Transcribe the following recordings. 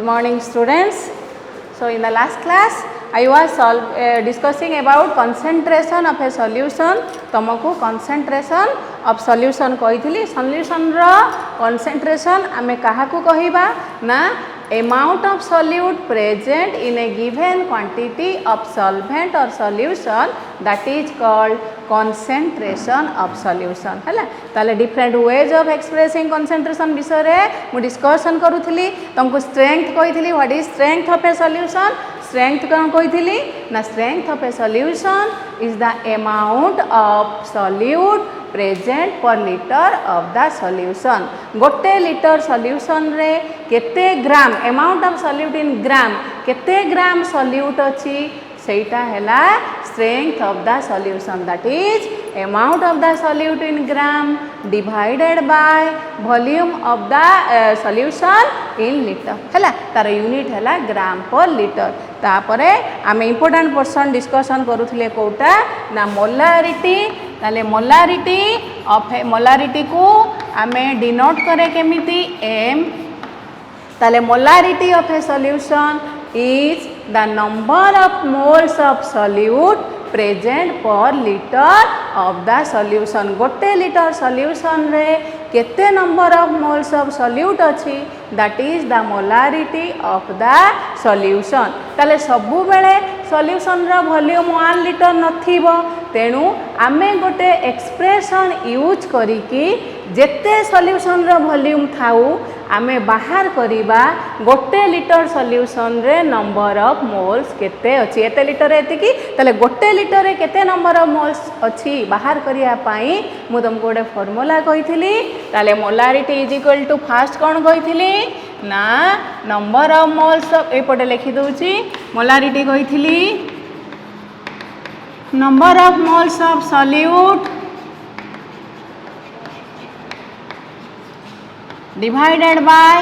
morning students. So in the last class I was discussing about concentration of a solution. तुमको concentration of solution कही solution रा concentration आमे कहा को कहिबा ना amount of solute present in a given quantity of solvent or solution, that is called concentration of solution. है ताले different ways of expressing concentration विषय रे मु discussion करूथली तुमको strength कही what is strength of a solution. Strength कौन कही ना strength of a solution is the amount of solute present per liter of the solution. गोटे लिटर solution रे केते ग्राम amount of solute in ग्राम केते ग्राम solute अच्छी सेटा हैला strength of the solution, that is amount of the solute in gram divided by volume of the solution in liter हैला तार unit हैला ग्राम पर लिटर. तापरे आमे इम्पोर्टेंट पर्सन डिस्कशन करूथिले कोटा ना मोलारिटी. ताले मोलारिटी ऑफ मोलारिटी को आमे डिनोट करे केमिति m. ताले molarity of a solution is the number of moles of solute present per liter of the solution. गोटे लिटर solution रे केते number of moles of solute अच्छी, that is the molarity of the solution. ताले सबु बेले solution रा volume 1 liter नथिबो तेणु आमे गोटे एक्सप्रेशन यूज करिकी जेते solution रा वॉल्यूम थाउ आमे बाहर करिबा गोटे लिटर सॉल्यूशन रे नंबर ऑफ मोल्स केते अछि. एते लिटर एति की तले गोटे लिटर रे केते नंबर ऑफ मोल्स अछि बाहर करिया पाई मु तुमको गोटे फार्मूला कहिथिली. ताले molarity is equal to first कोन कहिथिली ना नंबर ऑफ मोल्स ए पटे लिखि दोछि. मोलारिटी कहिथिली number of moles of solute divided by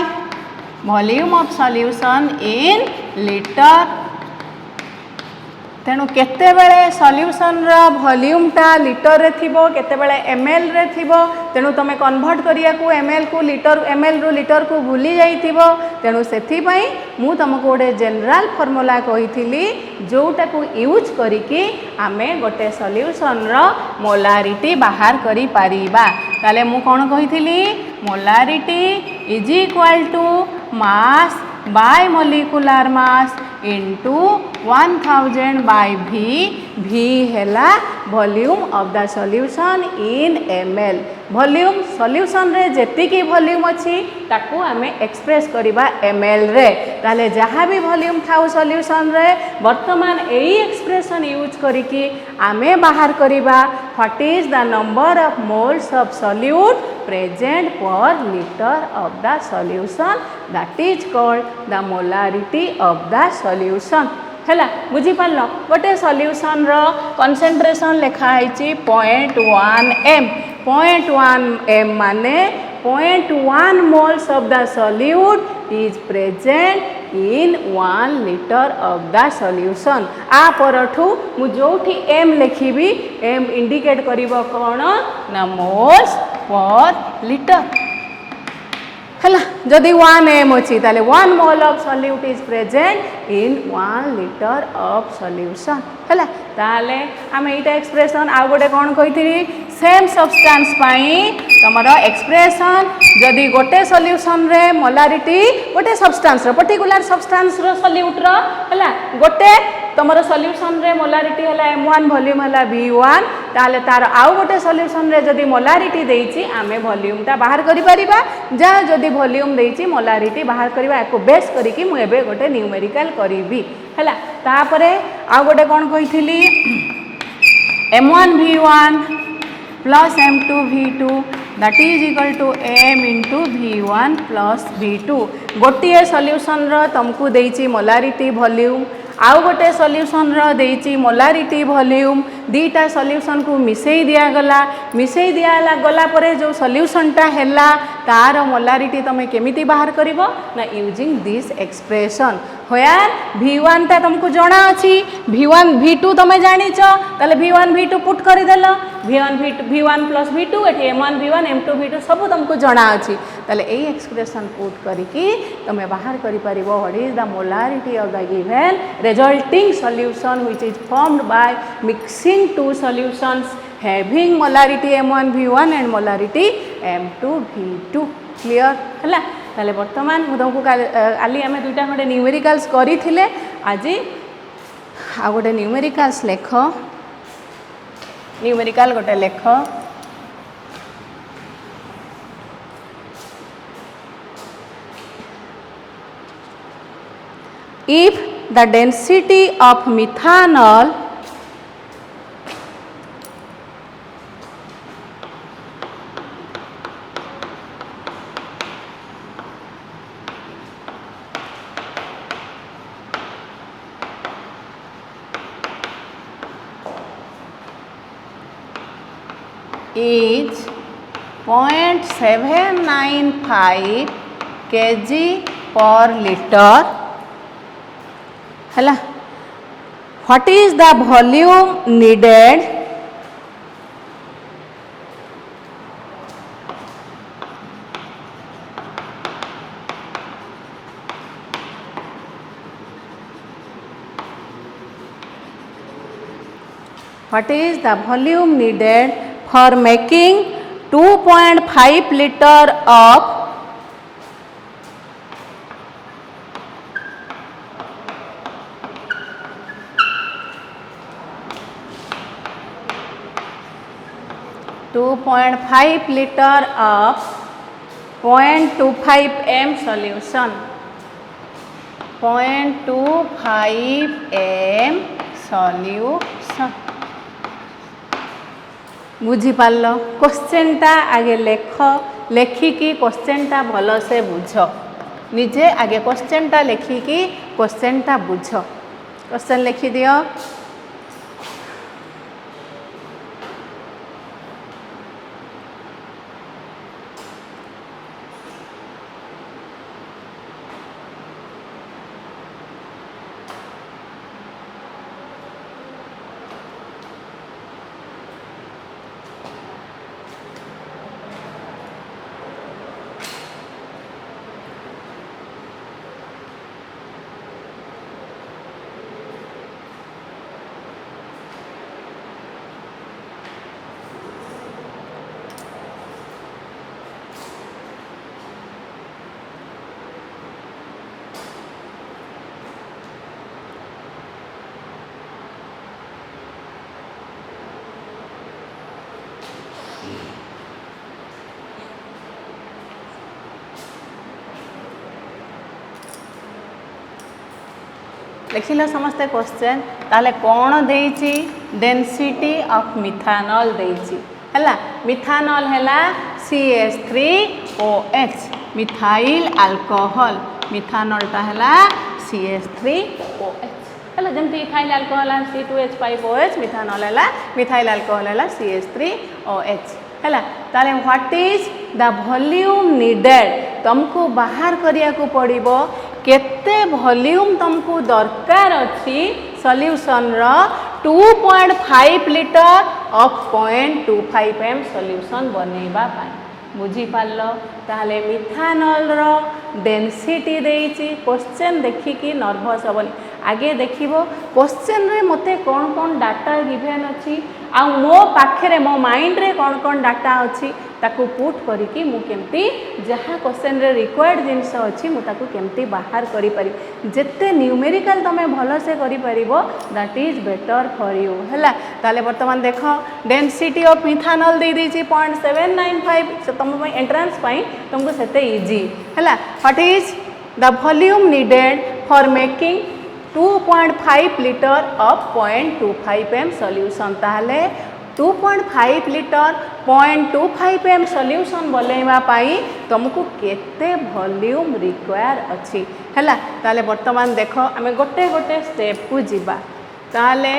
volume of solution in liter. तेणु केते बेले सॉल्यूशन रा वॉल्यूम टा लिटर रे थिबो केते बेले ml रे थिबो तेणु तमे कन्वर्ट करिया को ml को लिटर ml रो लिटर को भूली जाइथिबो. तेणु सेथि पई मु तुमको गोटे जनरल फार्मूला कहिथिली जोटा को यूज करिकी आमे गोटे सॉल्यूशन रो मोलारिटी बाहर करि पारिबा. ताले मु कोन कहिथिली molarity is equal to mass by molecular mass into 1000 by V. V हैला volume of the solution in ml. Volume solution रे जेति की वॉल्यूम अछि ताकू आमे एक्सप्रेस करिबा ml रे. ताले जहाँ भी वॉल्यूम थाउ सॉल्यूशन रे वर्तमान एई एक्सप्रेशन यूज करिकी आमे बाहर करिबा what is the number of moles of solute present per liter of the solution, that is called the molarity of the solution. हैला बुझी पारलो गोटे सॉल्यूशन रो कंसंट्रेशन लिखा है 0.1 m. 0.1 m माने 0.1 moles of the solute is present in 1 liter of the solution. आ परठू मु जोठी m लिखिबी m indicate करिवो कोन ना moles per litre हैला. जदि 1 m अछि ताले 1 mole of solute is present in 1 litre of solution हैला. ताले आमे इटा एक्सप्रेशन आ गोटे कोन कहिथिली सेम सब्सटेंस पाई तमरो एक्सप्रेशन जदि गोटे सॉल्यूशन रे मोलारिटी गोटे सब्सटेंस रो पर्टिकुलर सब्सटेंस रो सॉल्यूट रो हैला गोटे तमरो सॉल्यूशन रे मोलारिटी हैला m1 वॉल्यूम हैला v1 ताले तार आउ गोटे सॉल्यूशन रे जदि मोलारिटी देइची आमे वॉल्यूम ता बाहर करि परिबा. जा जदि वॉल्यूम देइची मोलारिटी बाहर करिबा एको बेस करिकि मु एबे गोटे न्यूमेरिकल करिवि हैला. तापरे आउ गोटे कोन कहिथिली m1 v1 plus m2 v2 that is equal to m into v1 plus v2. गोटे सॉल्यूशन रो तुमको देइची मोलारिटी वॉल्यूम आउ गोटे सॉल्यूशन रो देइची मोलारिटी वॉल्यूम दीटा सॉल्यूशन को मिसई दिया गला. मिसई दिया गला परे जो सॉल्यूशन टा हैला तार मोलारिटी तुम केमिति बाहर करिवो ना using this expression where V1 ता तुमको जना अछि V1 V2 तुम जानिच ताले V1 V2 पुट करि देलो V1 प्लस V2 एठी M1 V1 M2 V2 सब तुमको जना अछि ताले एई एक्सप्रेशन पुट करिकि तुम बाहर करि परिबो what is the molarity of the given resulting solution which is formed by mixing two solutions having molarity M1 V1 and molarity M2 V2 clear है ताले वर्तमान मु तुमको काली आम दुईटा खंडे न्यूमेरिकल्स करिथिले आज आ गोटे न्यूमेरिकल्स लेख न्यूमेरिकल गोटे लेख if the density of methanol is 0.795 kg per liter है what is the volume needed for making 2.5 liter of liter of 0.25 m solution 0.25 m solution बुझीपार क्वेश्चनटा आगे लेख लेखिकी क्वेश्चनटा भल से बुझ निजे आगे क्वेश्चनटा लेखिकी क्वेश्चनटा बुझ क्वेश्चन लिखि दियो लिखिल समस्ते क्वेश्चन ताले कौन देइछि डेंसिटी ऑफ मिथानॉल देइछि हला मिथानॉल हला CH3OH मिथाइल अल्कोहल मिथानॉल ता हला CH3OH हला जमती इथाइल अल्कोहल C2H5OH मिथानॉल हला मिथाइल अल्कोहल हला CH3OH हला ताले what is the volume needed तुमको बाहर करिया को पड़िबो केते वॉल्यूम तुमको दरकार अच्छी सॉल्यूशन रो 2.5 लीटर ऑफ 0.25 m सॉल्यूशन बनेबा पाई बुझी पारलो ताले मिथानॉल रो डेंसिटी देइछि क्वेश्चन देखिकी नर्वस हबनी आगे देखिबो क्वेश्चन रे मते कोन कोन डाटा गिवन अछि आ मो पाखरे मो माइंड रे कोन कोन डाटा अछि ताकू पुट करिकी मु केमती जहाँ क्वेश्चन रे रिक्वायर्ड जिनस अछि मु ताकू केमती बाहर करि पारि जेते न्यूमेरिकल तमे भलो से करि परिबो that is better for you हला ताले वर्तमान देखो डेंसिटी ऑफ मिथानॉल दे दी 0.795 से तुम एंट्रेंस पाई तुमको सेते इजी हला what is the volume needed for making 2.5 litre of 0.25 m solution ताले 2.5 लीटर 0.25 m सॉल्यूशन बनेवा पाई तुमको केते वॉल्यूम रिक्वायर अछि हला ताले वर्तमान देखो आमे गोटे गोटे स्टेप को जीवा ताले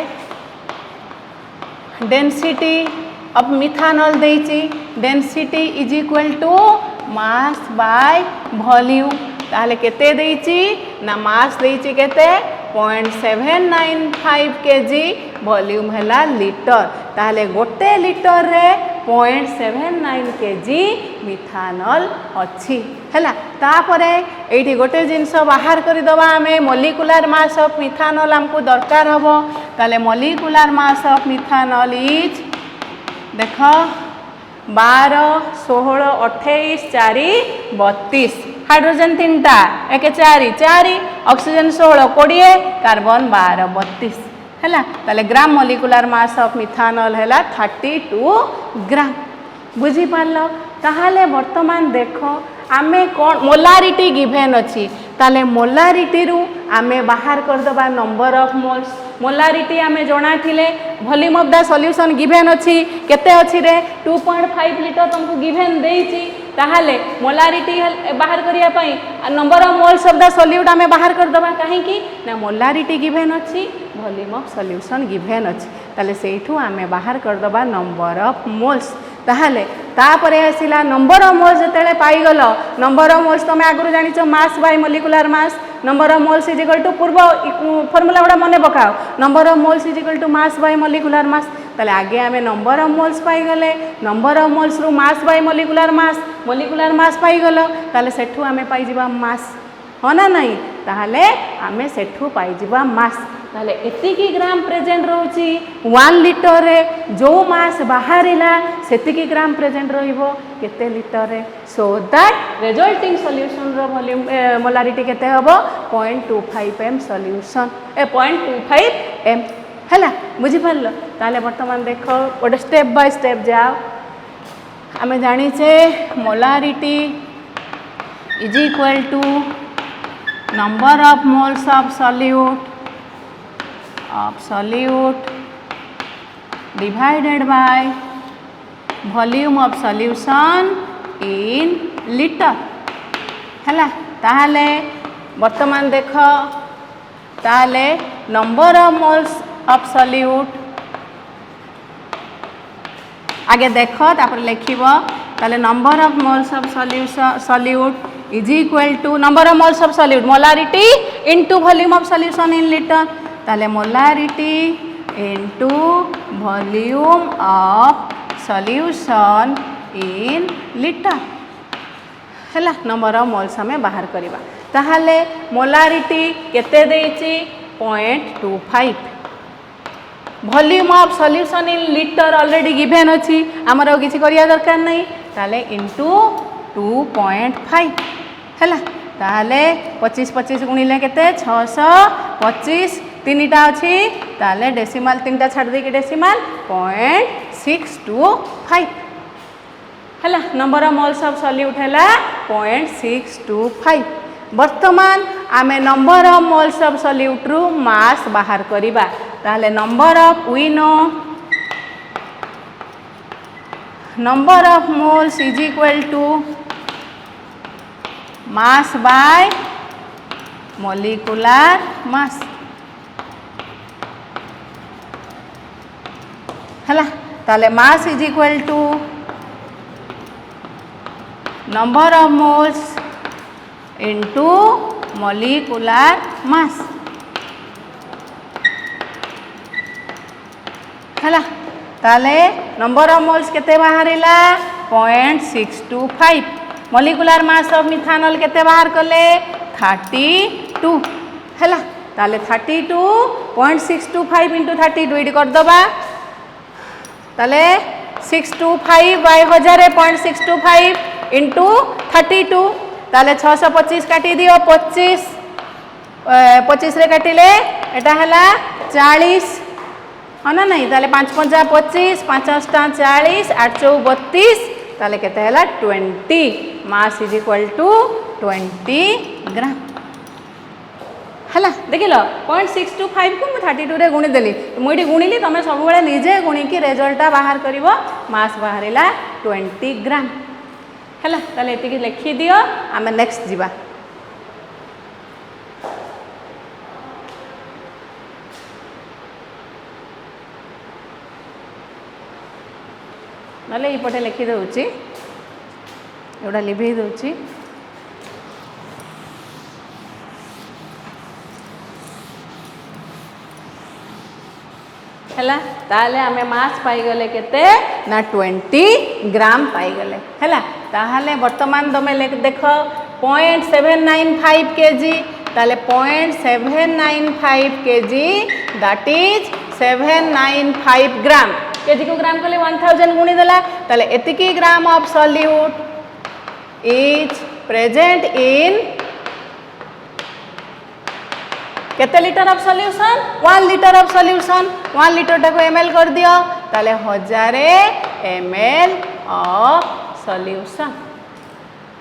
डेंसिटी ऑफ मिथानॉल देइछि density is equal to mass by volume ताहले केते देइची ना मास देइची केते 0.795 केजी वॉल्यूम हैला लीटर ताहले गोटे लीटर रे 0.79 केजी मिथानल अच्छी हैला तापरे एठी गोटे जिनस बाहर कर दबा हमें मॉलिक्यूलर मास ऑफ मिथानल हमको दरकार हबो ताले molecular mass of methanol is देख 12 16 28 4 32 हाइड्रोजन 3टा 1 4 4 ऑक्सीजन 16 20 कार्बन 12 32 हैला ताले gram molecular mass of methanol हैला 32 ग्राम बुझी पारलो ताहाले वर्तमान देखो आमे कोन मोलारिटी गिवन अछि ताले मोलारिटी रु आमे बाहर कर दबा नंबर ऑफ मोल्स मोलारिटी आमे जणा थिले volume of the solution given अछि केते अछि रे 2.5 लीटर तुमको गिवन देइछि ताहाले मोलारिटी बाहर करिया पई number of moles of the solute आमे बाहर कर दबा काहे कि ना मोलारिटी गिवन अछि वॉल्यूम ऑफ सॉल्यूशन गिवन अछि ताले सेइठु आमे बाहर कर दबा नंबर ऑफ मोल्स ताहले तापरे आसिला नंबर ऑफ मोल्स जतेले पाई गलो नंबर ऑफ मोल्स तमे आगुरु जानिछ mass by molecular mass number of moles is equal to पूर्व फार्मूला गुडा मने पकाओ number of moles is equal to mass by molecular mass ताले आगे आमे नंबर ऑफ मोल्स पाई गले नंबर ऑफ मोल्स रु मास बाय मॉलिक्यूलर मास पाई गलो ताले सेठु आमे पाई जिबा मास हो ना नहीं ताहले आमे सेठु पाई जिबा मास ताहले एतिकी ग्राम प्रेजेंट रहउची 1 लीटर रे जो मास बाहरिला सेतिकी ग्राम प्रेजेंट रहिबो केते लीटर रे सो दैट रिजल्टिंग सॉल्यूशन रो वॉल्यूम मोलारिटी केते हबो 0.25 m सॉल्यूशन 0.25 m हैला बुझी पारलो ताले वर्तमान देखो ओडे स्टेप बाय स्टेप जाओ आमे जानि छे molarity is equal to number of moles of solute divided by volume of solution in liter हैला ताहले वर्तमान देख ताहले number of moles of solute आगे देख तापर लिखिबो ताहले number of moles of solute is equal to number of moles of solute molarity into volume of solution in liter ताले molarity into volume of solution in liter हैला number of moles हमें बाहर करिबा ताहले मोलारिटी केते देइछि 0.25 volume of solution in litre already given अछि हमर किछि करिया दरकार नै ताले इनटू 2.5 हैला ताहले 25 25 गुणिले केते 625 तीनटा अछि ताहले डेसिमल तीनटा छाड़ दे के डेसिमल 0.625 हैला number of moles of solute हैला 0.625 वर्तमान आमे number of moles of solute रु मास बाहर करिबा ताहले number of we know number of moles is equal to mass by molecular mass हैला ताले mass is equal to number of moles into molecular mass हैला ताले नंबर ऑफ मोल्स केते बाहरिला 0.625 मॉलिक्यूलर मास ऑफ मिथानल केते बाहर कले 32 हैला ताले 32.625 into 32 इडी कर दबा ताले 625 बाय 1000.625 into 32 ताले 625 काटी दियो 25 25 रे काटिले एटा हला 40 हाँ ना नहीं ताले 5 5 25 5 8 40 8 4 32 ताले केते हला 20 मास इज इक्वल टू 20 ग्राम हला देखिलो 0.625 को 32 रे गुणी देली मुइडी गुणिली तमे सब बेले निजे गुणी की रिजल्टटा बाहर करिवो मास बाहरिला 20 ग्राम हला ताले एतिकी लिखि दियो आमे नेक्स्ट जीवा नले इपटे लिखि दउची एटा लिभे दूची हैला ताले आमे मास पाईगले केते ना 20 ग्राम पाईगले हैला ताहाले वर्तमान तमे देख 0.795 केजी ताले 0.795 KG that is 795 gram KG को ग्राम कले 1000 गुणी देला ताले एतिकी gram of solute is present in केते litre of solution 1 litre of solution 1 litre टाको ml कर दियो ताले 1000 ml ऑफ सॉल्यूशन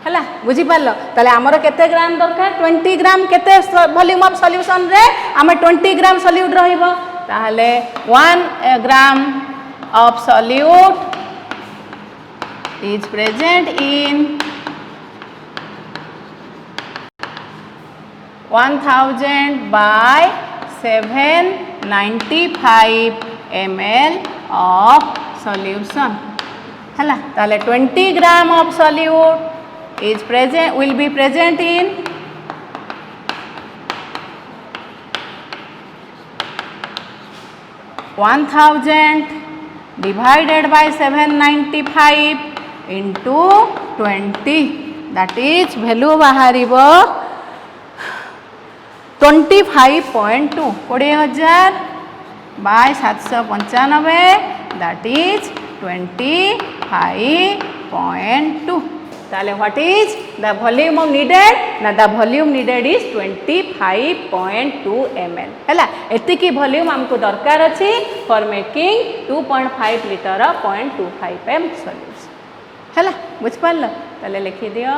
हैला बुझी पारलो ताले हमर केते ग्राम दरकार 20 ग्राम केते वॉल्यूम ऑफ सॉल्यूशन रे हमें 20 ग्राम सॉल्यूट रहिबो ताले 1 ग्राम of solute is present in 1000 by 795 ml of solution हैला ताले 20 ग्राम of solute is present will be present in 1000 divided by 795 into 20 that is value baharibo 25.2 20,000 by 795 that is 25.2 ताले what is the volume of needed ना the volume needed is 25.2 ml हैला एतिकी volume हमको दरकार अछि for making 2.5 litre 0.25 m solution हैला बुझ पारल ताले लिखि दियो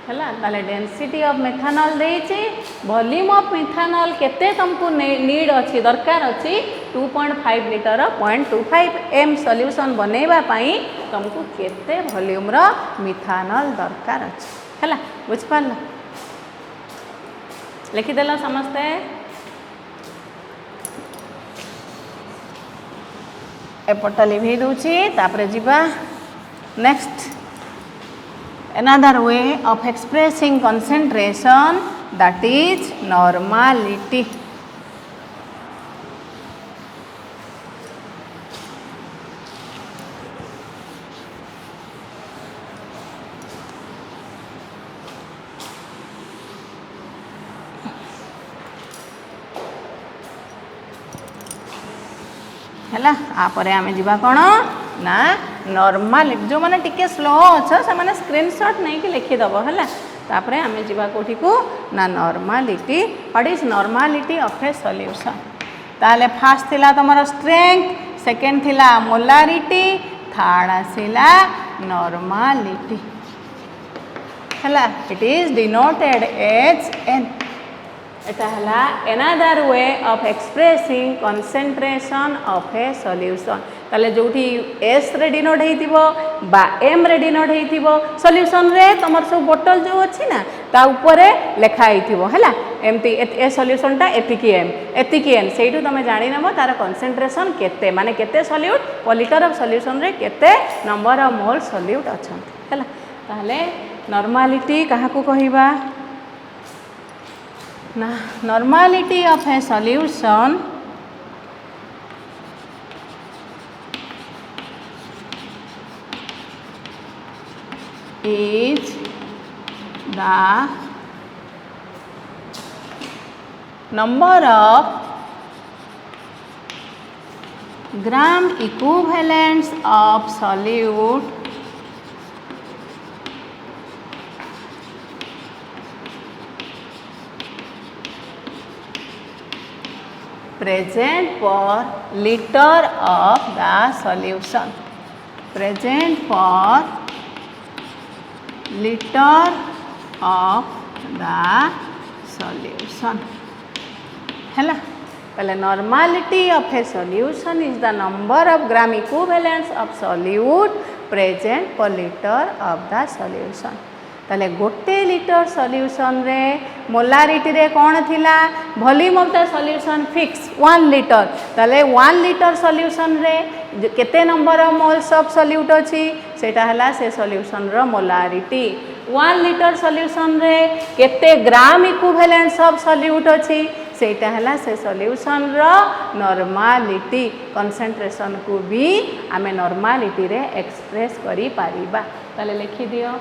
हैला ताले डेंसिटी ऑफ मेथानॉल देइछि वॉल्यूम ऑफ मेथानॉल केते तुमको नीड अछि दरकार अछि 2.5 लीटर 0.25 m सॉल्यूशन बनेबा पई तुमको केते वॉल्यूम रो मेथानॉल दरकार अछि हैला बुझ पारल लिखि देला समझते एपटा लिखि दोछि तापरे जिबा next another way of expressing concentration that is normality है आपरे आम जा कौन ना नॉर्मल जो मैंने टिके स्लो अच्छा से मैंने स्क्रीनशॉट नहीं कि लिखिदेव है तापर आम जा कौटी को ना normality what is normality of a solution ताले फास्ट थिला तुम स्ट्रेंथ सेकेंड थिला मोलारिटी थर्ड आसला नॉर्मालिटी है it is denoted as N एटा है another way of expressing concentration of a solution ताले जोठी एस रे डिनोट होइतिबो बा एम रे डिनोट होइतिबो सॉल्यूशन रे तमर सब बोतल जो अछि ना ता ऊपरे लिखा होइतिबो हैला एमती ए सॉल्यूशन टा एतिकी एन सेइटु तमे जानि नबो तार कंसंट्रेशन केते माने केते सॉल्यूट पर लीटर ऑफ सॉल्यूशन रे केते नंबर ऑफ मोल सॉल्यूट अछन हैला ताले नॉर्मालिटी काहा को कहिबा ना normality of a solution is the number of gram equivalents of solute present per liter of the solution present per liter of the solution है पहले normality of a solution is the number of gram equivalents of solute present per litre of the solution ताले गोटे litre solution रे molarity रे कौन थिला volume of the solution fix 1 litre ताले 1 litre solution रे केते number of moles of solute अछि सेटा हला से सॉल्यूशन रो मोलारिटी 1 लीटर सॉल्यूशन रे केते ग्राम इक्विवेलेंट्स ऑफ सॉल्यूट अछि सेटा हला से सॉल्यूशन रो नॉर्मालिटी कंसंट्रेशन को भी आमे नॉर्मालिटी रे एक्सप्रेस करी पारिबा ताले लिखि दियो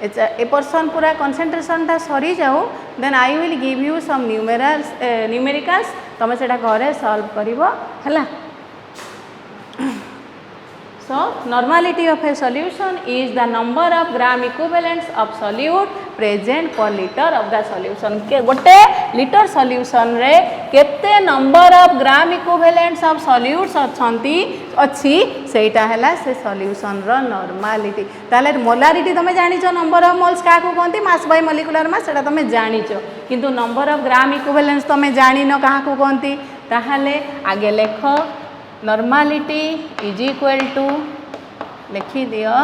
ए पर्सन पूरा कंसंट्रेशन टा सरी जाओ then I will give you some numericals तुम से घरे सॉल्व करिवो हला so normality of a solution is the number of gram equivalents of solute present per litre of the solution के गोटे लीटर सॉल्यूशन रे केते number of gram equivalents of solutes अछंती अछि सेटा हला से सॉल्यूशन रो नॉर्मालिटी ताले मोलारिटी तमे जानिचो नंबर ऑफ मोल्स का को कोंती मास बाय मॉलिक्यूलर मास सेटा तमे जानिचो किंतु नंबर ऑफ ग्राम इक्विवेलेंट्स तमे जानिनो कहा को कोंती ताहाले आगे लेखो नॉर्मालिटी इज इक्वल टू लिखि दियो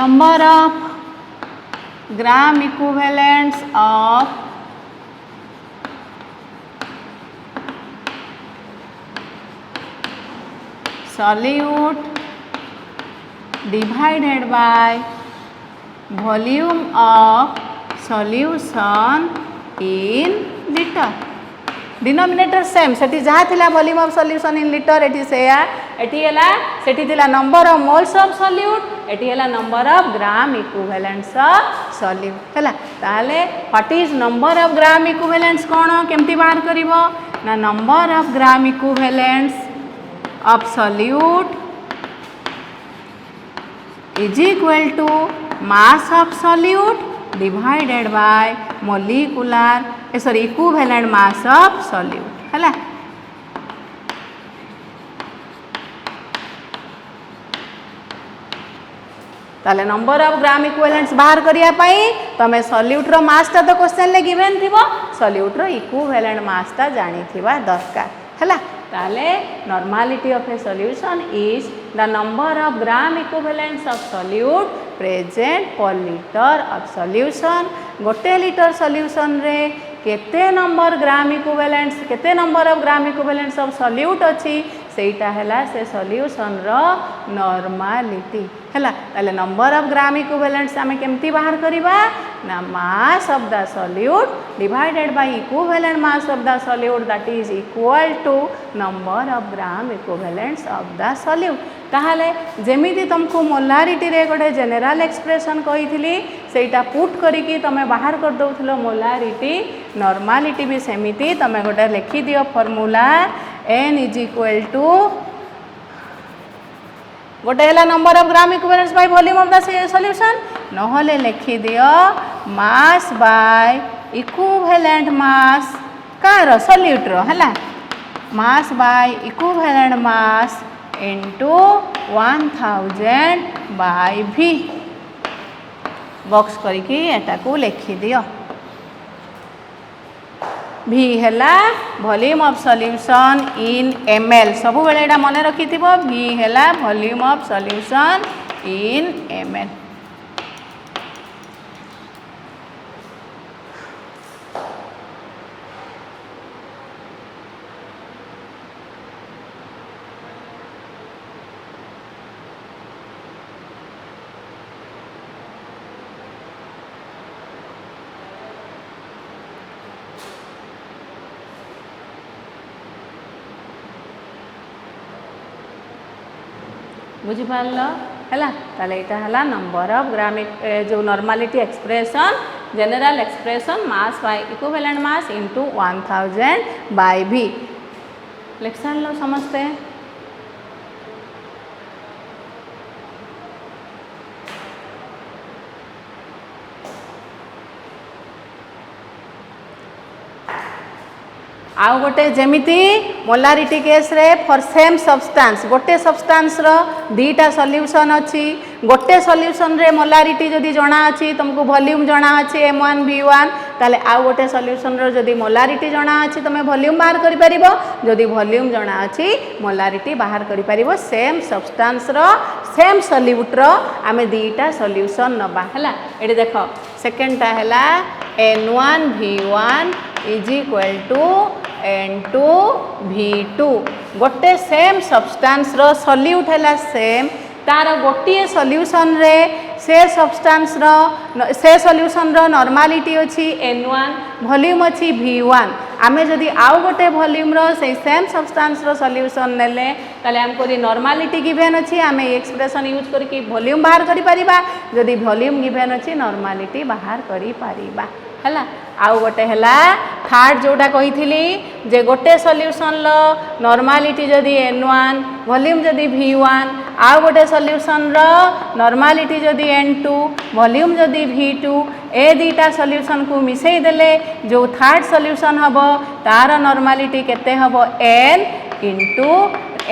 number of gram equivalents of solute divided by volume of solution in liter denominator same सेठी जहाँ थिला volume of solution in litre एटी सेया एटी हला सेठी थिला number of moles of solute एटी हला number of gram equivalents of solute हला ताले what is number of gram equivalents कोन केमती बाहर करिवो ना number of gram equivalents of solute is equal to mass of solute divided by molecular equivalent mass of solute है ताले number of gram equivalents बाहर करिया पाई तमे सॉल्यूट रो मास ता तो क्वेश्चन ले गिवन थिबो सॉल्यूट रो इक्विवेलेंट मास ता जानी थिबा दरकार हैला ताले normality of a solution is the number of gram equivalents of solute present per litre of solution गोटे लीटर सॉल्यूशन रे केते नंबर ग्राम इक्विवेलेंट्स केते number of gram equivalents of solute अछि सेटा हैला से सॉल्यूशन रो नॉर्मालिटी हैला। ताले नंबर ऑफ ग्राम इक्विवेलेंट्स आमे केमती बाहर करिबा ना mass of the solute divided by equivalent mass of the solute that is equal to number of gram equivalents of the solute. ताहले जेमिति तुमको मोलारिटी रे गोटे जनरल एक्सप्रेशन कही सेटा पुट करिकी तमे बाहर कर दउथलो मोलारिटी नॉर्मालिटी भी सेमिति तमे गोटे लिखि दियो formula n is equal to गोटे है number of gram equivalents by volume of the solution नहले लिखि दियो मास बाय इक्विवेलेंट मास कार सॉल्यूट रो हला mass by equivalent mass into 1000 by v box करके एटा को लिखि दियो। v हैला volume of solution in ml सब बेले एटा मन रखि थिबो v हैला volume of solution in ml। बुझिपार है ताले इटा है नंबर ऑफ ग्रामिक जो normality expression general expression mass by equivalent mass into 1000 by v लिख सार समझते आउ गोटे जेमिति मोलारिटी केस रे फॉर सेम सब्सटेंस गोटे सब्सटेंस रो दीटा सॉल्यूशन अच्छी गोटे सॉल्यूशन रे मोलारिटी जदि जना अच्छी तुमको वॉल्यूम जना अच्छी m1 v1 ताले आउ गोटे सॉल्यूशन रो जदि मोलारिटी जना अच्छी तुम वॉल्यूम बाहर करि परिबो जदि वॉल्यूम जना अच्छी मोलारिटी बाहर करि परिबो सेम सब्सटेंस रो सेम सॉल्यूट रो आमे दीटा सॉल्यूशन नबा हला। एडी देखो सेकंड ता हला n1 v1 is equal to n2 v2 गोटे सेम सब्सटेंस रो सॉल्यूट हैला सेम तार गोटे सॉल्यूशन रे से सब्सटेंस रो से सॉल्यूशन रो नॉर्मालिटी अछि n1 वॉल्यूम अछि v1 आमे जदि आउ गोटे वॉल्यूम रो से सेम सब्सटेंस रो सॉल्यूशन नेले ताले हमको नॉर्मालिटी गिवन अछि आमे एक्सप्रेशन यूज करके वॉल्यूम बाहर करि परिबा जदि वॉल्यूम गिवन अछि नॉर्मालिटी बाहर करि परिबा हला। आउ गोटे हैला थर्ड जोटा कही जे गोटे सॉल्यूशन लो नॉर्मालिटी जदि n1 वॉल्यूम जदि v1 आउ गोटे सॉल्यूशन रो नॉर्मालिटी जदि n2 वॉल्यूम जदि v2 ए दीटा सॉल्यूशन को मिसई देले जो थर्ड सॉल्यूशन हबो तार नॉर्मालिटी केते हबो n into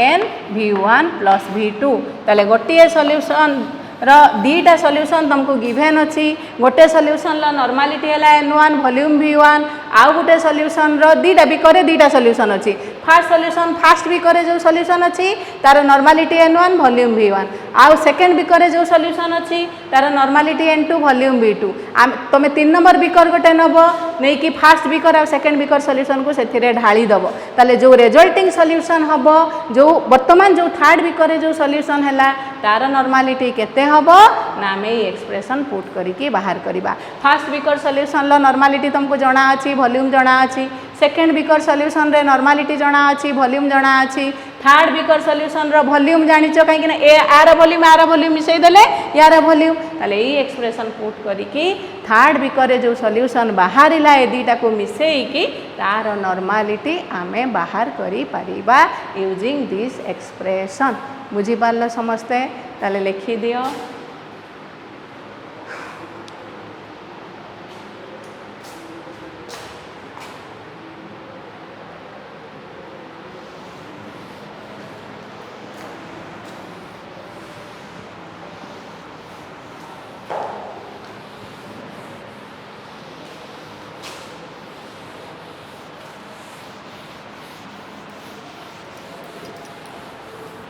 n v1 plus v2 ताले गोटे सॉल्यूशन रो दीटा सॉल्यूशन तुमको गिवन अच्छी गोटे सॉल्यूशन लो नॉर्मालिटी है n1 वॉल्यूम v1 आउ गोटे सॉल्यूशन रो दीटा बिकर दीटा सॉल्यूशन अच्छी फर्स्ट सॉल्यूशन फर्स्ट बिकर जो सॉल्यूशन अच्छी तार नॉर्मालिटी n1 वॉल्यूम v1 आउ सेकंड बिकर जो सॉल्यूशन अच्छी तार नॉर्मालिटी n2 वॉल्यूम v2 तुम 3 नंबर बिकर गोटे नब नहीं कि फर्स्ट बिकर और सेकंड बिकर सॉल्यूशन को से ढाली दब ताले जो रिजल्टिंग सॉल्यूशन हम जो वर्तमान जो थर्ड बिकर जो सॉल्यूशन है तार नॉर्मालिटी केते हबो ना आमे एक्सप्रेशन पुट करिके बाहर करिबा। फर्स्ट बिकर सॉल्यूशन लो नॉर्मालिटी तुमको जना अछि वॉल्यूम जना अछि सेकंड बिकर सॉल्यूशन रे नॉर्मालिटी जना अछि वॉल्यूम जना अछि थर्ड बिकर सॉल्यूशन रो वॉल्यूम जानिचो काहे कि ना ए आर वॉल्यूम मिसई देले यार वॉल्यूम ताले ई एक्सप्रेशन पुट करिके थर्ड बिकर रे जो सॉल्यूशन बाहरिला ए दीटा को मिसई कि तार नॉर्मालिटी आमे बाहर करि परिबा यूजिंग दिस एक्सप्रेशन। बुझी पारलो समझते ताले लिखि दियो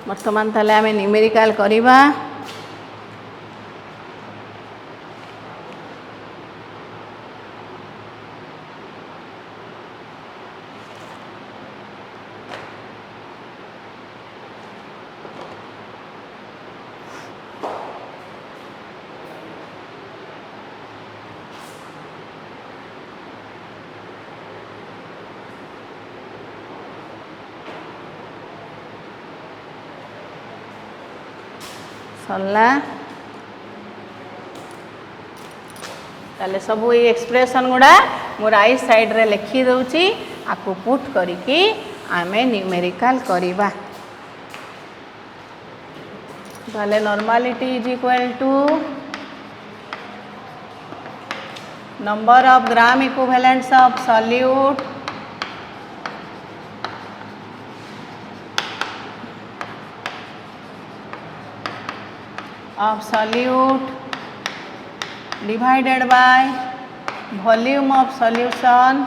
वर्तमान ताले आमे न्यूमेरिकल करिबा। सरला ताले सब ये एक्सप्रेशन गुड़ा मो राइट साइड रे लिखी दउची आकु पुट करिकी आमे न्यूमेरिकल करिबा ताले normality is equal to number of gram equivalents of solute divided by volume of solution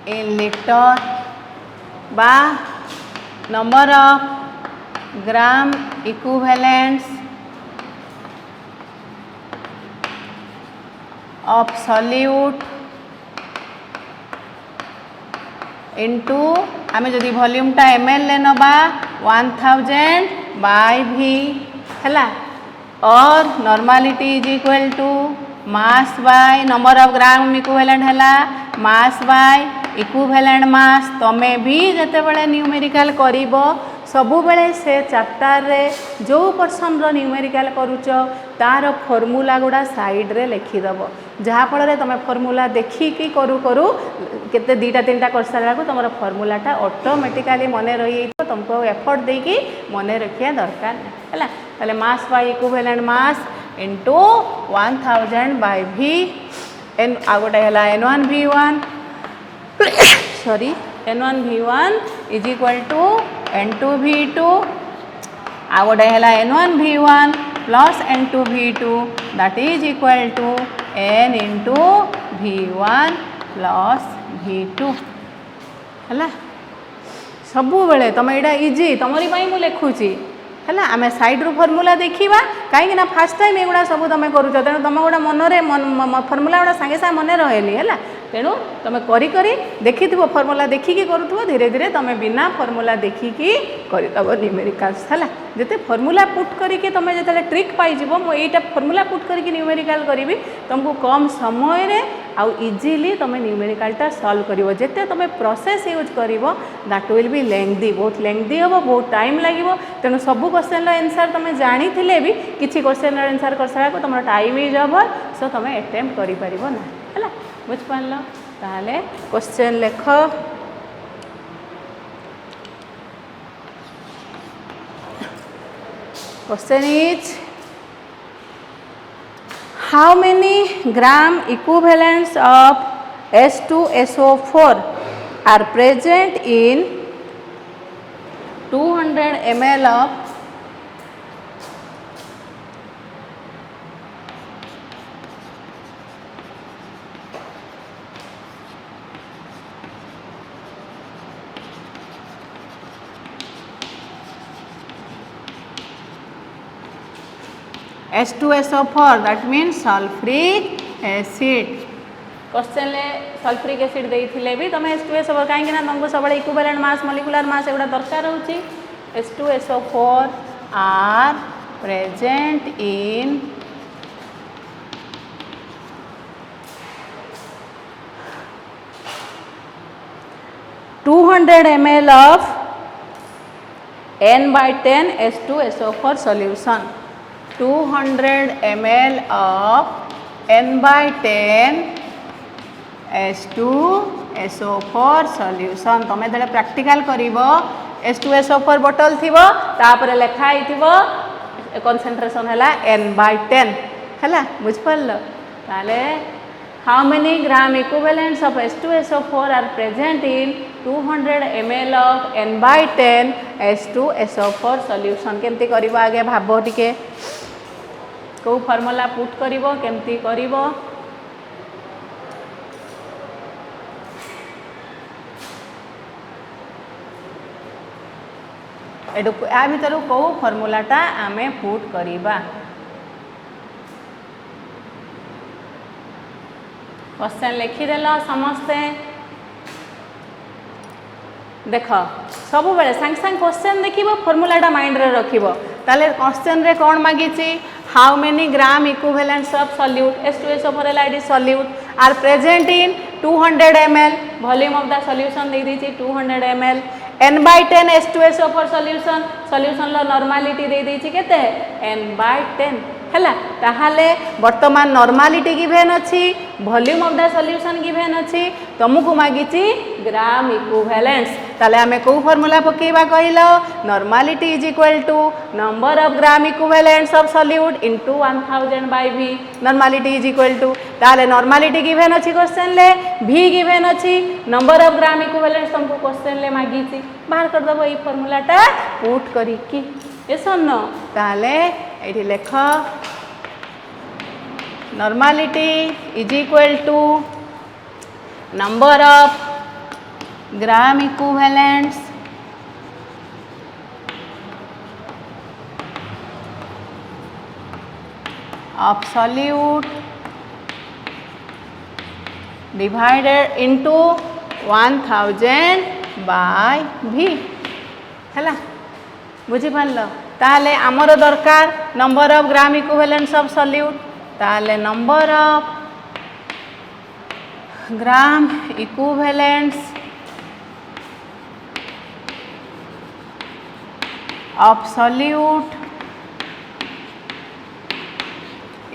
in liter by number of gram equivalents of solute into आमे जदि वॉल्यूम टा ml ले नबा 1000 by v हैला और normality is equal to mass by number of gram equivalent हैला mass by equivalent मास तमे भी जते बेले न्यूमेरिकल करिवो सबु बेले से चैप्टर रे जो पर्सन रो न्यूमेरिकल करूच तार फॉर्मूला गुडा साइड रे लिखि दबो जहा फल रे तमे फॉर्मूला देखि की करू करू केते दीटा तीनटा कर सारा को तमरो फॉर्मूलाटा ऑटोमेटिकली मने रही तुमको एफर्ट दे की मने रखिया दरकार हैला ताले mass by equivalent mass into 1000 by v N आगोटा हैला n1 v1 sorry n1 v1 is equal to n2 v2 आगोटा हैला n1 v1 plus n2 v2 that is equal to n into v1 plus v2 हैला सबु बेले तुम एटा easy तुमरी पाई मु लिखुची हैला आमे साइड रू फॉर्मूला देखिबा काहे ना फर्स्ट टाइम एगुडा सब तुम करूछ तेणु तुम गोटा मनरे फॉर्मूला गोटा संगे संगे मन रहेली हैला तेणु तुम करी करी देखिथिबो फॉर्मूला देखिकी करूथबो धीरे धीरे तुम बिना फॉर्मूला देखिकी करितबो न्यूमेरिकल्स हैला जते फॉर्मूला पुट करिके तुम जते ट्रिक पाई जिवो मो एटा फॉर्मूला पुट करिके न्यूमेरिकल करिवि तुमको कम समय रे आउ इजीली तुम न्यूमेरिकलटा सॉल्व करिवो जते तुम प्रोसेस यूज करिवो दैट विल बी लेंथी बहुत लेंथी होबो बहुत टाइम लागिवो तेणु सब क्वेश्चन रो आंसर तुम जानी थिले भी किछि क्वेश्चन रो आंसर कर सका को तुम टाइम इज ओवर सो तुम अटेम्प्ट करि परिबो ना हैला बुझ पारलो ताले क्वेश्चन लेख question is how many gram equivalents of H2SO4 are present in 200 ml of H2SO4 that means sulfuric acid question ले सल्फ्यूरिक एसिड देइथिले भी तमे H2SO4 काहे ना तुमको सबले इक्विवेलेंट मास मॉलिक्यूलर मास एगुडा दरकार होची H2SO4 are present in 200 ml of n/10 H2SO4 solution 200 ml of n/10 H2SO4 solution तमे जले प्रैक्टिकल करिवो H2SO4 बोतल थिवो तापर लेखाई थिवो कंसंट्रेशन हला n/10 हला बुझ परलो ताले how many gram equivalents of H2SO4 are present in 200 ml of n/10 H2SO4 solution केमती करिवो आगे भाबो टिके को फार्मूला पुट करिवो केमती करिवो एडु आ भीतर को फार्मूलाटा आमे पुट करिबा क्वेश्चन लिखिदेल समस्ते देख सब बेले सांग सांग क्वेश्चन देखिबो फार्मूलाटा माइंड रे रखिबो ताले क्वेश्चन रे कोन मागिची how many gram equivalents of solute H2SO4 एलाइड solute are present in 200 ml volume of the solution दे दीची 200 ml n/10 H2SO four solution solution लो नॉर्मालिटी दे देछि केते n/10 हैला ताहाले वर्तमान नॉर्मालिटी गिवन अछि volume of the solution given अछि तुमको मागिछि ग्राम इक्विवेलेंस ताले हमें को फार्मूला पकेबा कहिलो normality is equal to number of gram equivalents of solute into 1000 by v normality is equal to ताले नॉर्मालिटी गिवन अछि क्वेश्चन ले v गिवन अछि नंबर ऑफ ग्राम इक्विवेलेंट्स तुमको क्वेश्चन ले मागिछि बाहर कर दबो ई फार्मूलाटा पुट करी की एसन न ताले एठी लेख normality is equal to number of gram equivalents of solute divided into 1000 by v हैला बुझी पारलो ताले आमर दरकार number of gram equivalents of solute ताले number of gram equivalents of solute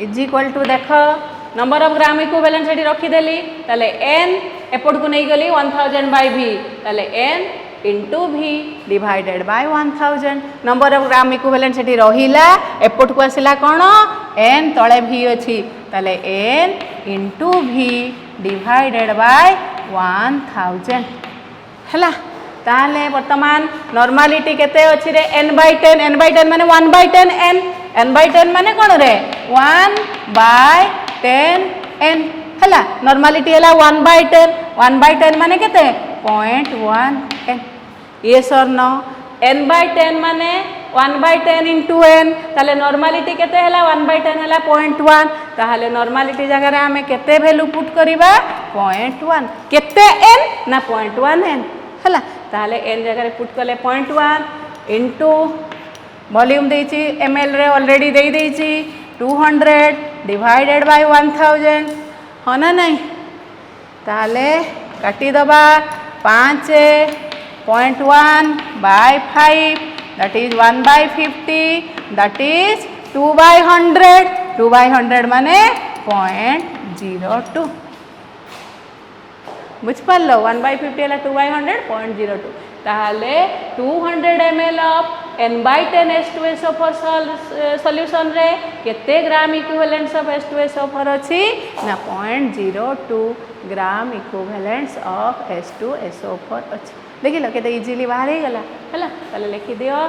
is equal to देख नंबर ऑफ ग्राम इक्विवेलेंट्स एटी रखीदेली ताले n एपट को नहीं गली 1000 बाय v ताले n into v divided by 1000 number of gram equivalents एटी रहिला एपट को आसिला कोन n तळे v अछि ताले n into v divided by 1000 हैला ताले वर्तमान नॉर्मालिटी केते अछि रे n/10 माने 1/10 n/10 माने कोन रे 1/10 n हैला नॉर्मालिटी हैला 1/10 माने केते 0.1 n yes or no n/10 माने 1/10 इंटू n ताले नॉर्मालिटी केते हैला 1/10 हैला 0.1 ताले नॉर्मालिटी जगह रे हमें केते वैल्यू पुट करिबा 0.1 केते n ना 0.1 n हैला ताले n जगह रे पुट करले 0.1 इंटू वॉल्यूम देछि ml रे ऑलरेडी दे देछि 200 डिवाइडेड बाय 1000 हो ना नहीं ताले काटी दबा 5.1 by 5 that is 1/50 that is 2/100 2/100 माने 0.02 बुझ पारलो 1/50 है 2/100 0.02 ताहले 200 ml of n/10 H2SO four solution रे केते gram equivalents of H2SO for अछि ना 0.02 ग्राम इक्विवेलेंट्स ऑफ H2SO फॉर अछि देखि लो केते इजीली बाहर ही गला हैला ताले लिखि दियो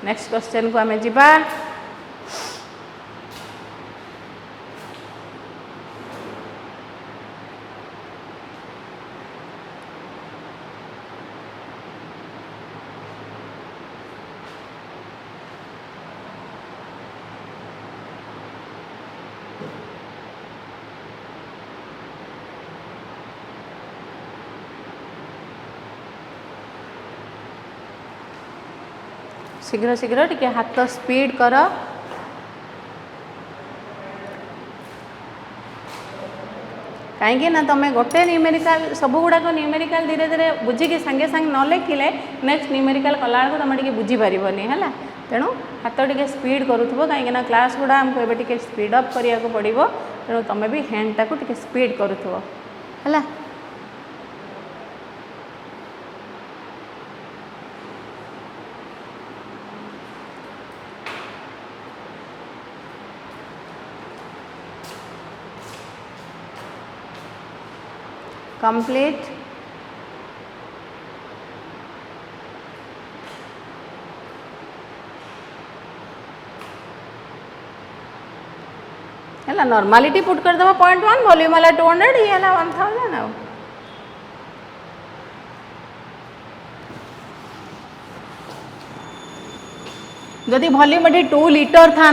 नेक्स्ट क्वेश्चन को हमें जिबा शीघ्र शीघ्र टिके हाथ स्पीड कर कहीं ना तुम गोटे न्यूमेरिकल सब गुड़ाक न्यूमेरिकल धीरे धीरे बुझिकी सांगे सांगे न लिखिले नेक्स्ट न्यूमेरिकल कला तुम टे बुझीपारनी है तेणु हाथ टे स्पीड करूथबो कहीं क्लास गुड़ा आमको एबे टिके स्पीड अप करिया को पड़िबो तेणु तुम भी हैंड टाको टिके स्पीड करूथबो हैला complete है नॉर्मालिटी पुट कर दबा 0.1 वॉल्यूम वाला 200 ये है 1000 आ जदि वॉल्यूम ये 2 लीटर था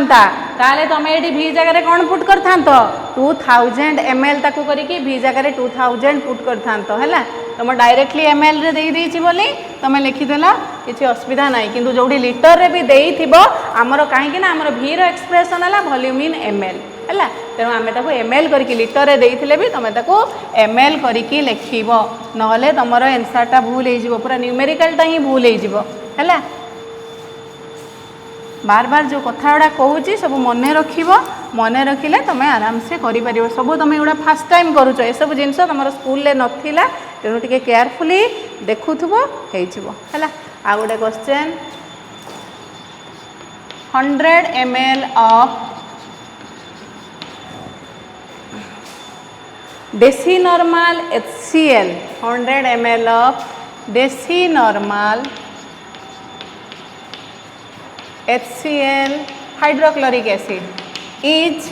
ताले तुम ये v जगह कौन पुट कर 2000 ml ताकू करिकी v जगह 2000 पुट कर है तुम डायरेक्टली ml रे दे देछि बोली तुम लिखिदेल किसी असुविधा ना किंतु जो लीटर रे भी देइथिबो आमर कहीं ना आमर v रो एक्सप्रेशन है वॉल्यूम इन ml है तेणु आम एम एल करके लिटर रे देइथिले भी तुम एम एल करके लिखब ना तुम एनसरटा भूल हो पूरा न्यूमेरिकलटा ही भूल है बार बार जो कथा गुड़ा कहूँ सब मन रख मन रखिले तुम आराम से कर सब तुम एगुड़ा फास्ट टाइम करुच ए सब जिन तुम स्कूल नाला तेणु टे केयरफुली देखुव है आ गोटे question 100 ml of Desi normal HCl 100 ml of Desi normal HCl hydrochloric acid is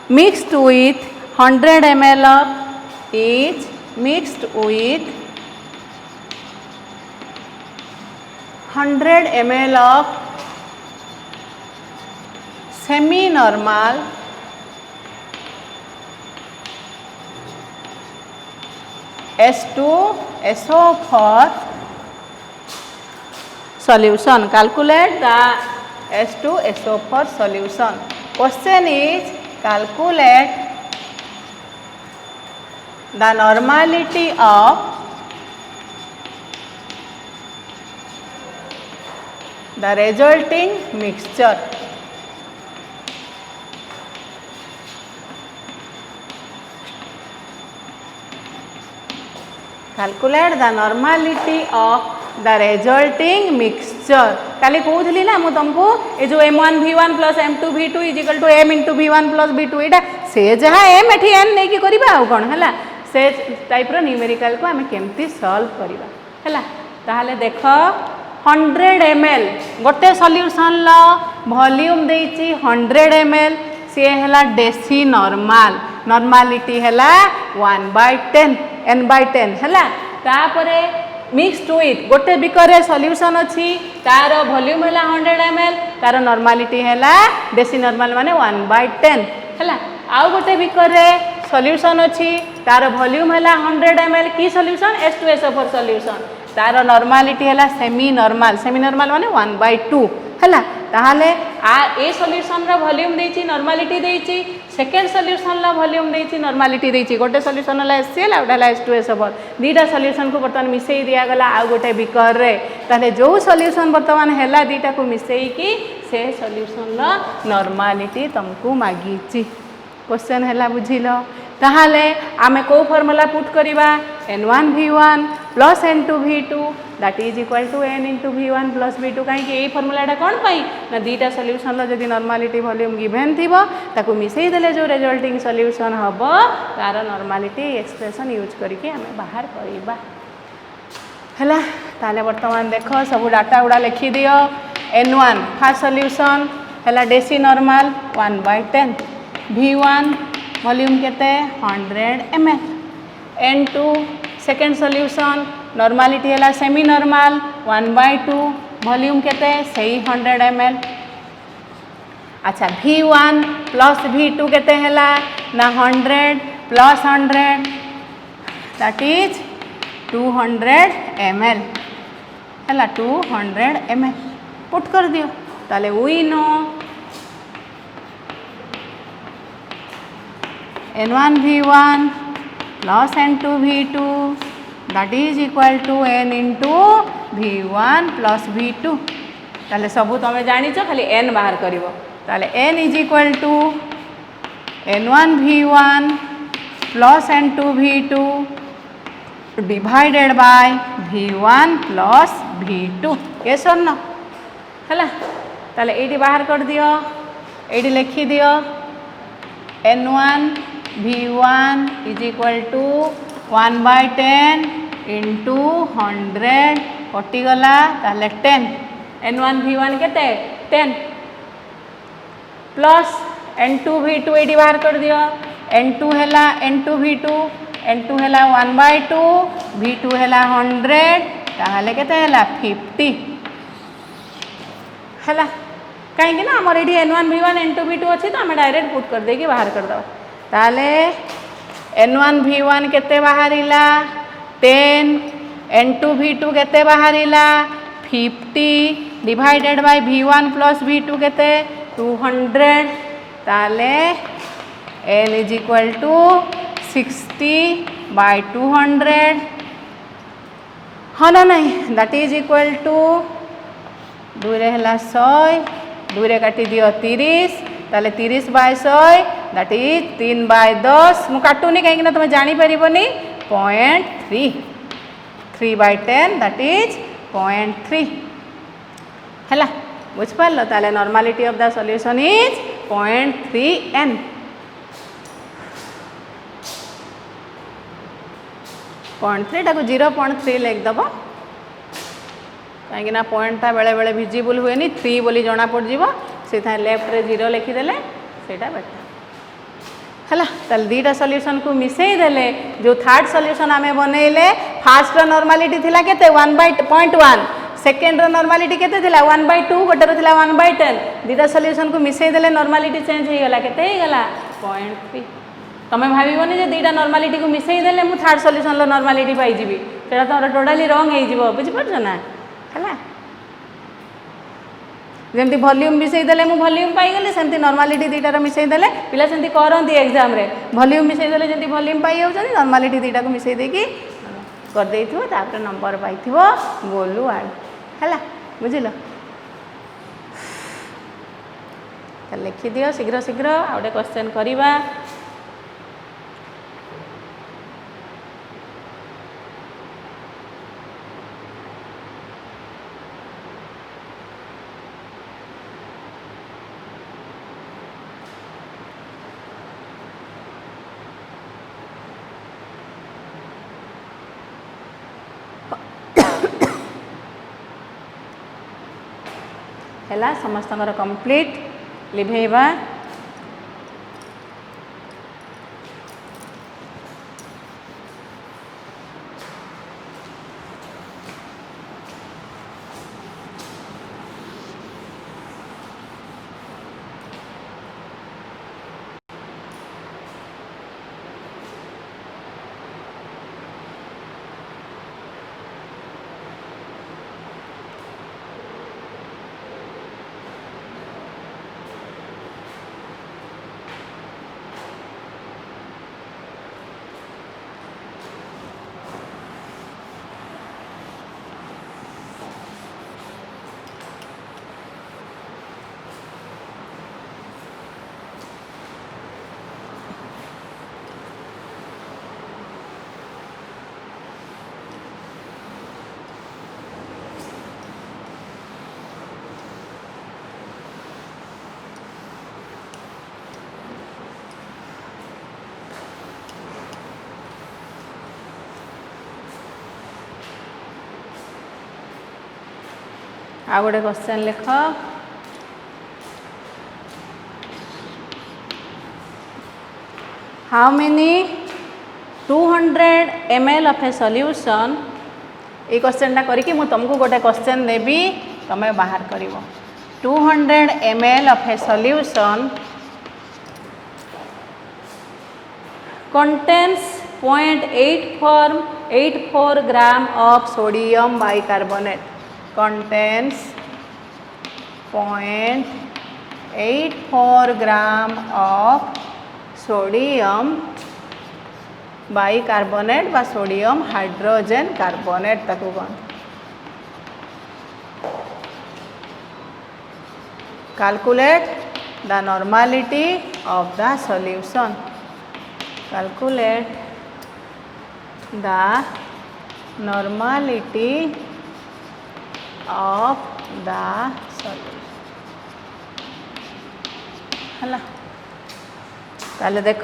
mixed with 100 ml of is mixed with 100 ml of semi normal S2SO4 solution. Calculate the H2SO4 solution. Question is calculate the normality of the resulting mixture. Calculate the normality of the resulting mixture. काली कहूली ना मुझे तुमको ये जो m1 v1 plus m2 v2 is equal to m into v1 plus v2 यहाँ से जहाँ m एठी n नहीं कि करिबा आउ कोन हला से टाइप रो न्यूमेरिकल को हमें केमती सॉल्व करिबा हला ताहाले देखो 100 ml गोटे सॉल्यूशन लो वॉल्यूम देइची 100 ml से हला डेसी नॉर्मल नॉर्मलिटी हला 1/10 n/10 हला तापरे मिक्सड विथ गोटे बिकर सॉल्यूशन अच्छी तार वॉल्यूम है 100 ml तार नॉर्मलिटी है देसी नॉर्मल माने 1/10 है आउ गोटे बिकर सॉल्यूशन अच्छी तार वॉल्यूम है 100 ml की सॉल्यूशन H2SO4 सॉल्यूशन तार नॉर्मलिटी है सेमी नॉर्मल माने 1/2 है ताहले आ ए सॉल्यूशन रो वॉल्यूम देछि नॉर्मलिटी देछि सेकेंड सॉल्यूशन ला वॉल्यूम देछि नॉर्मलिटी देछि गोटे सॉल्यूशन ला HCl आउटा ला H2SO4 दीटा सॉल्यूशन को बर्तमान मिसई दिया गला आ गोटे बिकर रे ताले जो सॉल्यूशन बर्तमान हैला दीटा को मिसई की से सॉल्यूशन ला नॉर्मलिटी तुमको मागीछि क्वेश्चन हैला बुझिलो ताहले आमे को फार्मूला पुट करिबा n1v1 plus n2v2 that is equal to n into v1 plus v2 कहीं ये फॉर्मूलाटा कौन पाई ना दीटा सॉल्यूशन लो जदी नॉर्मलिटी वॉल्यूम गिवन थिबो ताको मिसई देले जो रिजल्टिंग सॉल्यूशन हबो तार नॉर्मलिटी एक्सप्रेशन यूज करके हमें बाहर करिबा हला ताले वर्तमान देखो सब डाटा गुडा लिखि दियो n1 फर्स्ट सॉल्यूशन हला डेसी नॉर्मल 1/10 v1 वॉल्यूम केते 100 ml n2 second solution normality है सेमी नॉर्मल 1/2 वॉल्यूम केते सही 100 ml अच्छा v1 प्लस v2 केते हैला ना 100 प्लस 100 दैट इज 200 ml हैला 200 ml पुट कर दियो ताले we know n1 v1 plus n2 v2 that is equal to n into v1 plus v2 ताले सबू तुम जानिच खाली n बाहर करिवो ताले n is equal to n1 v1 plus n2 v2 divided by v1 plus v2 yes or no हला ताले AD बाहर कर दियो एडी लिखि दियो n1 v1 is equal to 1/10 into 100 कटिगला ताले 10 n1 v1 केते 10 प्लस n2 v2 एडी बाहर कर दियो n2 हैला n2 v2 n2 हैला 1/2 v2 हैला 100 ताले केते हैला 50 हैला कहीं ना आमर ये n1 v1 n2 v2 अच्छी तो आम डायरेक्ट पुट कर देगी बाहर कर दवा ताले n1 v1 केते बाहरिला 10 n2 v2 केते बाहरिला 50 divided by v1 plus v2 केते 200 ताले n इज इक्वल टू 60/200 हाँ ना नहीं दैट इज इक्वल टू 2 रे हला 100 2 रे काटी दियो 30 ताले 30/100 दैट इज 3/10 मु काटुनी कहीं तुम जानी परिबनी 0.3 3/10 दैट इज 0.3 है बुझ पार ताले normality of the solution is 0.3n 0.3 टाको 0.3 लिखिदेव कहीं पॉइंटा बेले बेले विजिबल हुए 3 बोली जना पड़ जीवो से लेफ्ट रे 0 लिखिदेले सेटा बेटर है ताल दीटा सॉल्यूशन को मिसई देले जो थर्ड सॉल्यूशन आमे बनैले फास्ट नॉर्मलिटी थिला केते 1/0.1 सेकेंड नॉर्मलिटी केते थिला 1/2 गोटे थिला 1/10 दीटा सॉल्यूशन को मिसई देले नॉर्मलिटी चेंज हो गला केते हो गला 0.3 तमें भाबनी जे दीटा नॉर्मलिटी को मिसई देले मु थर्ड सॉल्यूशन लो नॉर्मलिटी पाई जीवी सेटा तो टोटली रॉन्ग हे जीवो बुझि परछ ना है जमती वॉल्यूम मिसई देले मु वॉल्यूम पाई गले सेमती नॉर्मलिटी दीटार मिसई देले पिला सेमती करंती एग्जाम रे वॉल्यूम मिसई देले जमती वॉल्यूम पाई होउछन नॉर्मलिटी दीटा को मिसई देकी कर देइथिबो तापर नंबर पाइथिबो गोलू आड है बुझिल लिखि दियो शीघ्र शीघ्र आ गोटे क्वेश्चन करिबा है समस्त कंप्लीट लिभेबा आ गोटे क्वेश्चन लिख how many 200 ml of a solution ये क्वेश्चन करके मु तुमको गोटे क्वेश्चन देवी तुम बाहर कर 200 ml of a solution contains 0.84 gram of sodium bicarbonate contains 0.84 gram of sodium bicarbonate बा सोडियम हाइड्रोजन कार्बोनेट ताकू calculate the normality of the solution calculate the normality of the solution है ताले देख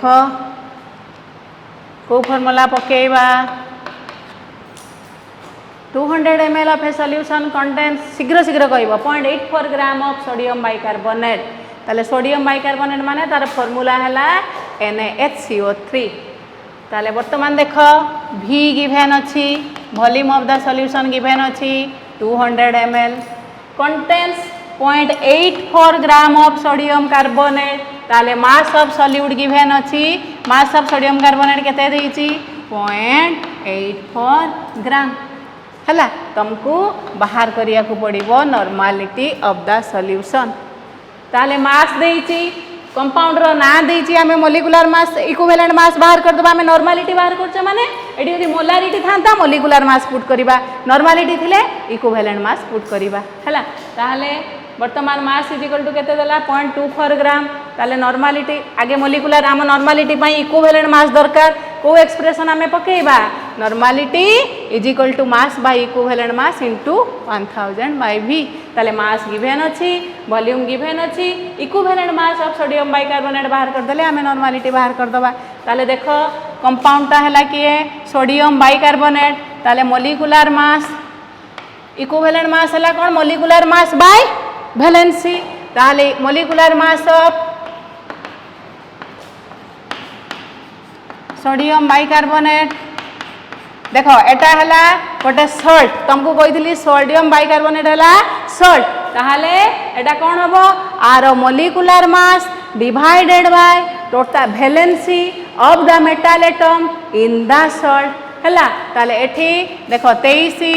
को फॉर्मूला पकेबा 200 ml of a solution contains शीघ्र शीघ्र कहब 0.84 ग्राम ऑफ सोडियम बाइकार्बोनेट ताले सोडियम बाइकार्बोनेट माने तार फॉर्मूला है NaHCO3 ताले वर्तमान देख V गिवन अच्छी volume of the solution given अच्छी 200 ml contains 0.84 gram of sodium carbonate ताले मास ऑफ सॉल्यूट गिवन अच्छी मास ऑफ सोडियम कार्बोनेट केते देइची 0.84 ग्राम है तुमको बाहर करिया को पड़िबो नॉर्मलिटी ऑफ द सॉल्यूशन ताले मास देइची कंपाउंड रो ना देछि आमे मोलिकुलर मास इक्विवेलेंट मास बाहर कर दबा आमे नॉर्मलिटी बाहर करछ माने एडी यदि मोलारिटी थांता मोलिकुलर मास पुट करिबा नॉर्मलिटी थिले इक्विवेलेंट मास पुट करिबा हैला ताहले वर्तमान मास इज इक्वल टू केते देला 0.24 ग्राम ताले नॉर्मलिटी आगे मोलिकुलर आम नॉर्मलिटी पई इक्विवेलेंट मास दरकार को एक्सप्रेशन आमे पकेइबा normality is equal to mass by equivalent mass into 1000 by v ताले मास गिवन अछि वॉल्यूम गिवन अछि equivalent mass of sodium bicarbonate बाहर कर देले आमे नॉर्मलिटी बाहर कर दबा ताले देखो कंपाउंड ता हैला कि सोडियम बाइकार्बोनेट ताले मोलिकुलर मास इक्विवेलेंट मास हैला कोन मोलिकुलर मास बाय वैलेंसी ताले molecular mass of sodium bicarbonate देखो एटा हला गोटे सॉल्ट तुमको कही सोडियम बाइकार्बोनेट हला सॉल्ट ताहले एटा कौन हबो आर molecular mass divided by total valency of the metal atom in the salt हला ताले एठी देखो 23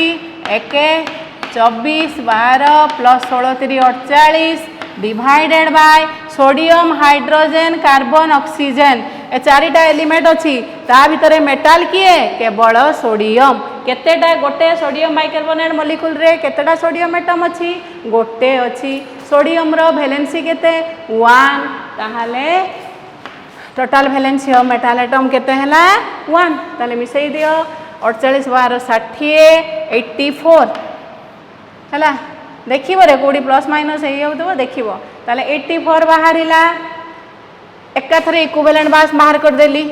1 24 12 plus 16 3 48 divided by sodium hydrogen carbon oxygen ए चारिटा एलिमेंट अच्छी ता भितर मेटाल किए केवल सोडियम केतेटा गोटे सोडियम बाइकार्बोनेट मॉलिक्यूल रे केतेटा सोडियम एटम अच्छी गोटे अच्छी सोडियम रो वैलेंसी केते 1 ताहाले total valency of metal atom केते हला 1 ताले मिसई दियो 48 12 60 84 हला देखिबो रे कोडी प्लस माइनस हे होतबो देखिबो ताले 84 बाहरिला एकाथरे इक्विवेलेंट मास बाहर कर देली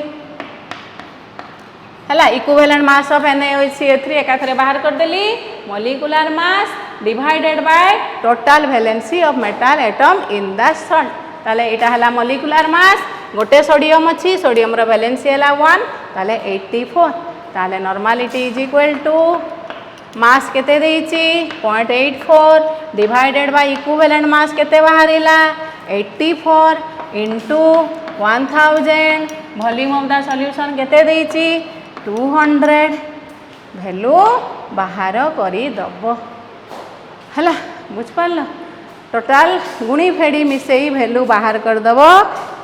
हला इक्विवेलेंट मास ऑफ NaOH एकाथरे बाहर कर देली molecular mass divided by total valency of metal atom in the salt ताले एटा हला मोलिकुलर मास गोटे सोडियम अछि सोडियम रो वैलेंसी हला 1 ताले 84 ताले normality is equal to mass केते देइची 0.84 डिवाइडेड बाय इक्विवेलेंट मास केते बाहरिला 84 into 1000 volume of the solution केते देइची 200 वैल्यू बाहर करी दबो हला बुझ पारलो टोटल गुणी फेड़ी मिसेई वैल्यू बाहर कर दबो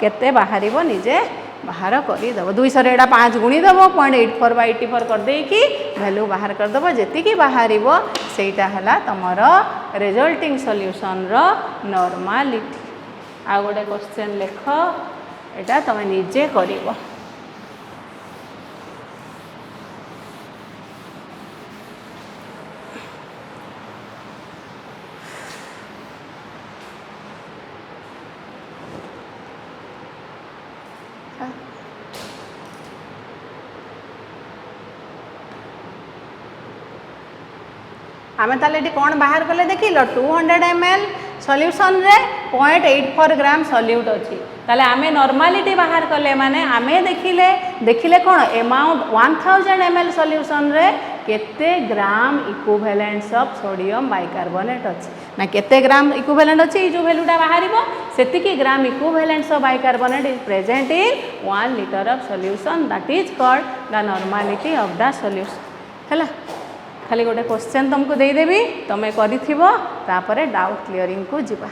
केते बाहरिबो निजे बाहर करी दबो 200 रे एडा 5 गुणी दबो 0.84 बाय 84 कर देई की वैल्यू बाहर कर दबो जेति की बाहरिबो सेटा हला तमरो रिजल्टिंग सॉल्यूशन रो नॉर्मलिटी आ गोटे क्वेश्चन लेख एटा तमे निजे करिवो आमे ताले कौन बाहर कले देखिल 200 ml सॉल्यूशन रे 0.84 ग्राम सॉल्यूट अच्छी ताले आमे नॉर्मलिटी बाहर कले माने आमे देखिले कौन अमाउंट 1000 ml सॉल्यूशन रे केते gram equivalents of sodium bicarbonate अच्छी ना केते ग्राम इक्विवेलेंट अच्छी जो वैल्यूटा बाहरिबो सेतिकी gram equivalents of bicarbonate is present in 1 litre of solution that is called the normality of the solution हैला खाली गोटे क्वेश्चन तुमको देदेवी तुम्हें करिथिबो तापरे डाउट क्लियरिंग को जिबा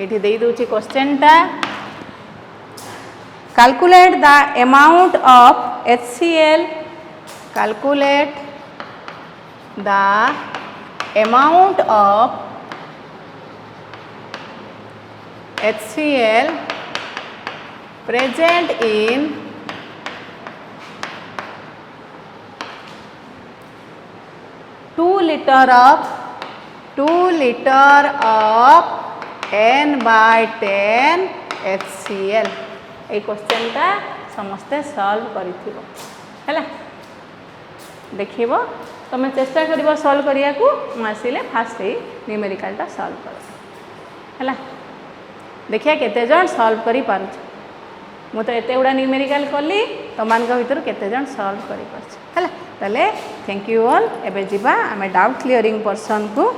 एठी देई दोची क्वेश्चन टा calculate the amount of HCl calculate the amount of HCl present in 2 liter of n/10 HCl A question टा समस्ते सॉल्व करिथिबो हैला देखिबो तुम चेष्टा करिबो सॉल्व करिया को आसिले फास्ट ही न्यूमेरिकल टा सॉल्व कर हैला देखिया केते जण सॉल्व करि पारुछ मु तो एते उडा न्यूमेरिकल कली तमान का भीतर केते जण सॉल्व करि पारुछ हैला तले थैंक यू ऑल एबे जिबा आमे डाउट क्लियरिंग पर्सन को